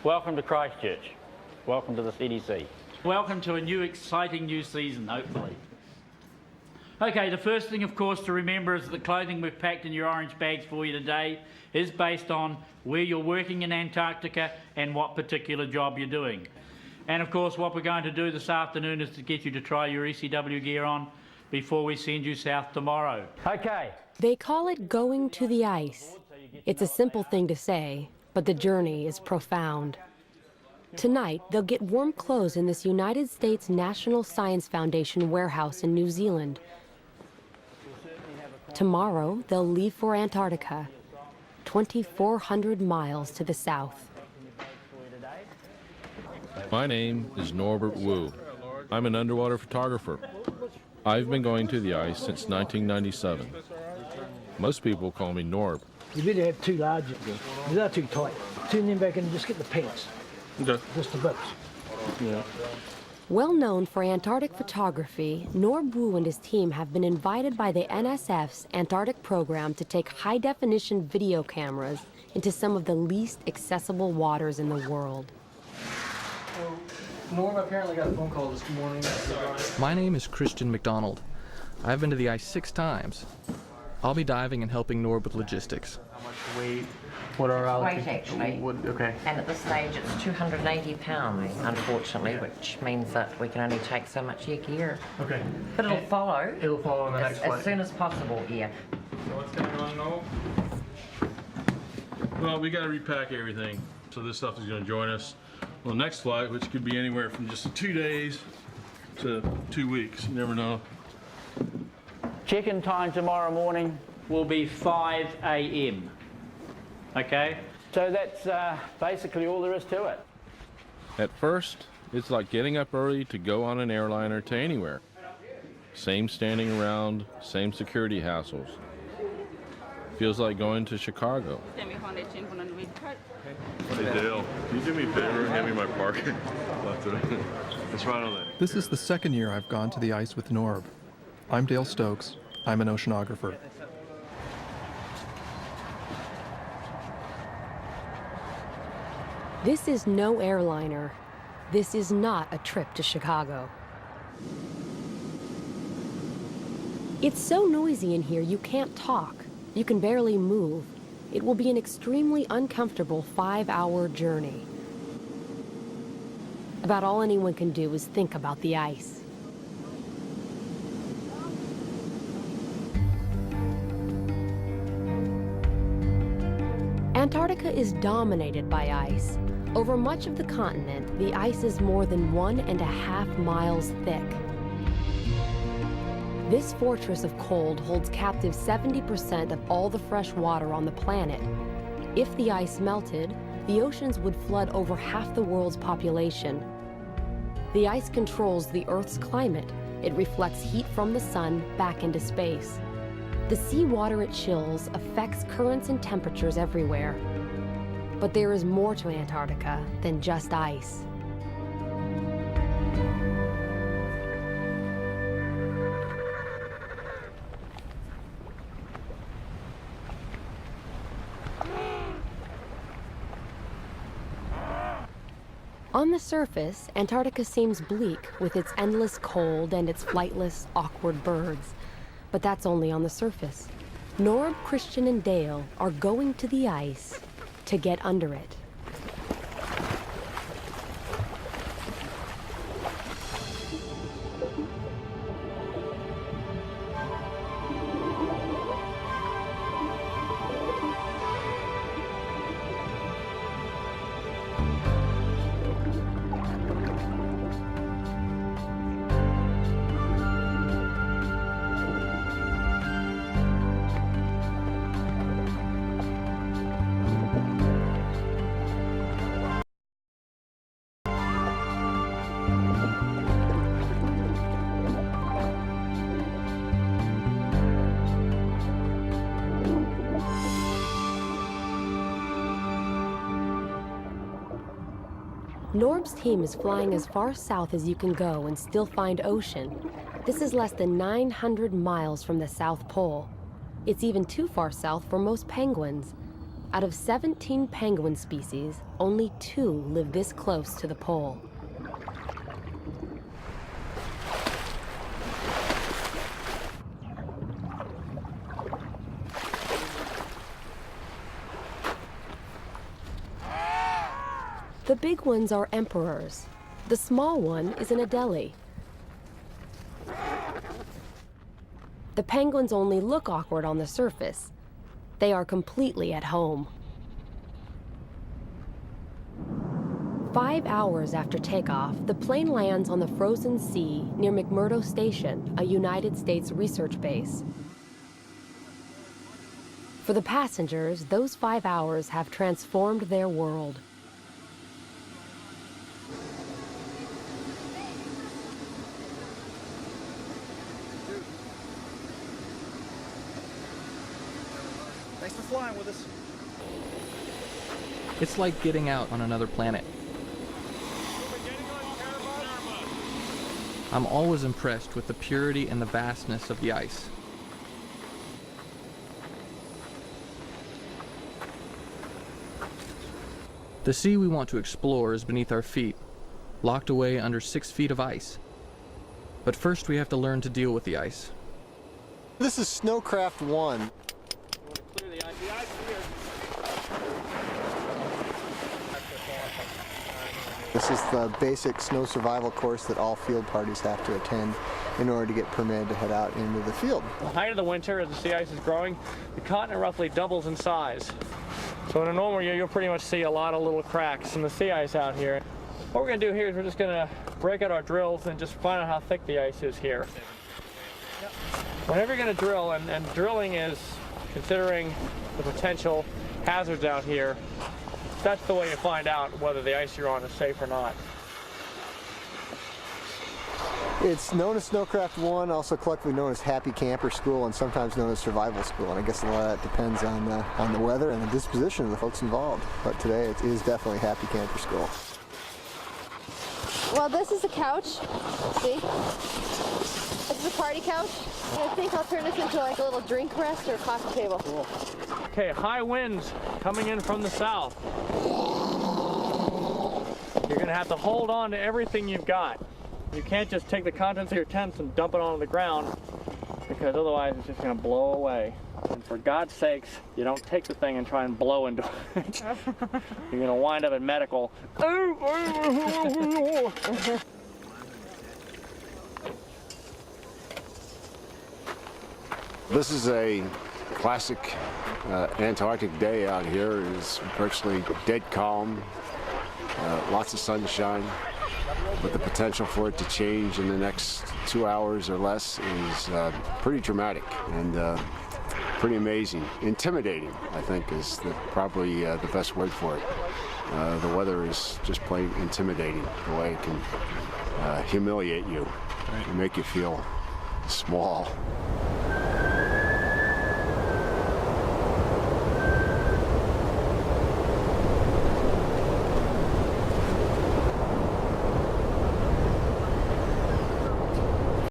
Welcome to Christchurch. Welcome to the CDC. Welcome to a new exciting new season, hopefully. Okay, the first thing, of course, to remember is that the clothing we've packed in your orange bags for you today is based on where you're working in Antarctica and what particular job you're doing. And, of course, what we're going to do this afternoon is to get you to try your ECW gear on before we send you south tomorrow. Okay. They call it going to the ice. It's a simple thing to say, but the journey is profound. Tonight, they'll get warm clothes in this United States National Science Foundation warehouse in New Zealand. Tomorrow, they'll leave for Antarctica, 2,400 miles to the south. My name is Norbert Wu. I'm an underwater photographer. I've been going to the ice since 1997. Most people call me Norb. You better have two large ones. They're too tight. Turn them back in and just get the pants. Okay. Just the boots. Yeah. Well known for Antarctic photography, Norb Wu and his team have been invited by the NSF's Antarctic program to take high-definition video cameras into some of the least accessible waters in the world. Norm apparently got a phone call this morning. My name is Christian McDonald. I've been to the ice 6 times. I'll be diving and helping Norb with logistics. How much weight? What are our Weight, actually. Okay. And at this stage, it's 280 pounds, unfortunately, which means that we can only take so much gear. Okay. But it'll follow. It'll follow on the next flight. As soon as possible, yeah. So what's going on, Noel? Well, we got to repack everything. So this stuff is going to join us on the next flight, which could be anywhere from just 2 days to 2 weeks. You never know. Check-in time tomorrow morning. Will be 5 a.m. Okay? So that's basically all there is to it. At first, it's like getting up early to go on an airliner to anywhere. Same standing around, same security hassles. Feels like going to Chicago. Hey Dale, can you do me a favor and hand me my parking? It's right on that. This is the second year I've gone to the ice with Norb. I'm Dale Stokes. I'm an oceanographer. This is no airliner. This is not a trip to Chicago. It's so noisy in here you can't talk. You can barely move. It will be an extremely uncomfortable 5-hour journey. About all anyone can do is think about the ice. Antarctica is dominated by ice. Over much of the continent, the ice is more than 1.5 miles thick. This fortress of cold holds captive 70% of all the fresh water on the planet. If the ice melted, the oceans would flood over half the world's population. The ice controls the Earth's climate. It reflects heat from the sun back into space. The seawater it chills affects currents and temperatures everywhere. But there is more to Antarctica than just ice. On the surface, Antarctica seems bleak with its endless cold and its flightless, awkward birds. But that's only on the surface. Norb, Christian, and Dale are going to the ice to get under it. Norb's team is flying as far south as you can go and still find ocean. This is less than 900 miles from the South Pole. It's even too far south for most penguins. Out of 17 penguin species, only 2 live this close to the pole. The big ones are emperors. The small one is an Adelie. The penguins only look awkward on the surface. They are completely at home. 5 hours after takeoff, the plane lands on the frozen sea near McMurdo Station, a United States research base. For the passengers, those 5 hours have transformed their world. Thanks for flying with us. It's like getting out on another planet. I'm always impressed with the purity and the vastness of the ice. The sea we want to explore is beneath our feet, locked away under 6 feet of ice. But first we have to learn to deal with the ice. This is Snowcraft 1. This is the basic snow survival course that all field parties have to attend in order to get permitted to head out into the field. The height of the winter, as the sea ice is growing, the continent roughly doubles in size. So in a normal year, you'll pretty much see a lot of little cracks in the sea ice out here. What we're going to do here is we're just going to break out our drills and just find out how thick the ice is here. Whenever you're going to drill, and drilling is considering the potential hazards out here, that's the way you find out whether the ice you're on is safe or not. It's known as Snowcraft 1, also collectively known as Happy Camper School, and sometimes known as Survival School. And I guess a lot of that depends on the weather and the disposition of the folks involved. But today it is definitely Happy Camper School. Well, this is a couch. See? This is a party couch. I think I'll turn this into like a little drink rest or a coffee table. Cool. Okay, high winds coming in from the south. You're going to have to hold on to everything you've got. You can't just take the contents of your tents and dump it onto the ground, because otherwise it's just going to blow away. And for God's sakes, you don't take the thing and try and blow into it. You're going to wind up in medical. This is a classic Antarctic day out here. It's virtually dead calm, lots of sunshine, but the potential for it to change in the next 2 hours or less is pretty dramatic and pretty amazing. Intimidating, I think, is probably the best word for it. The weather is just plain intimidating, the way it can humiliate you and make you feel small.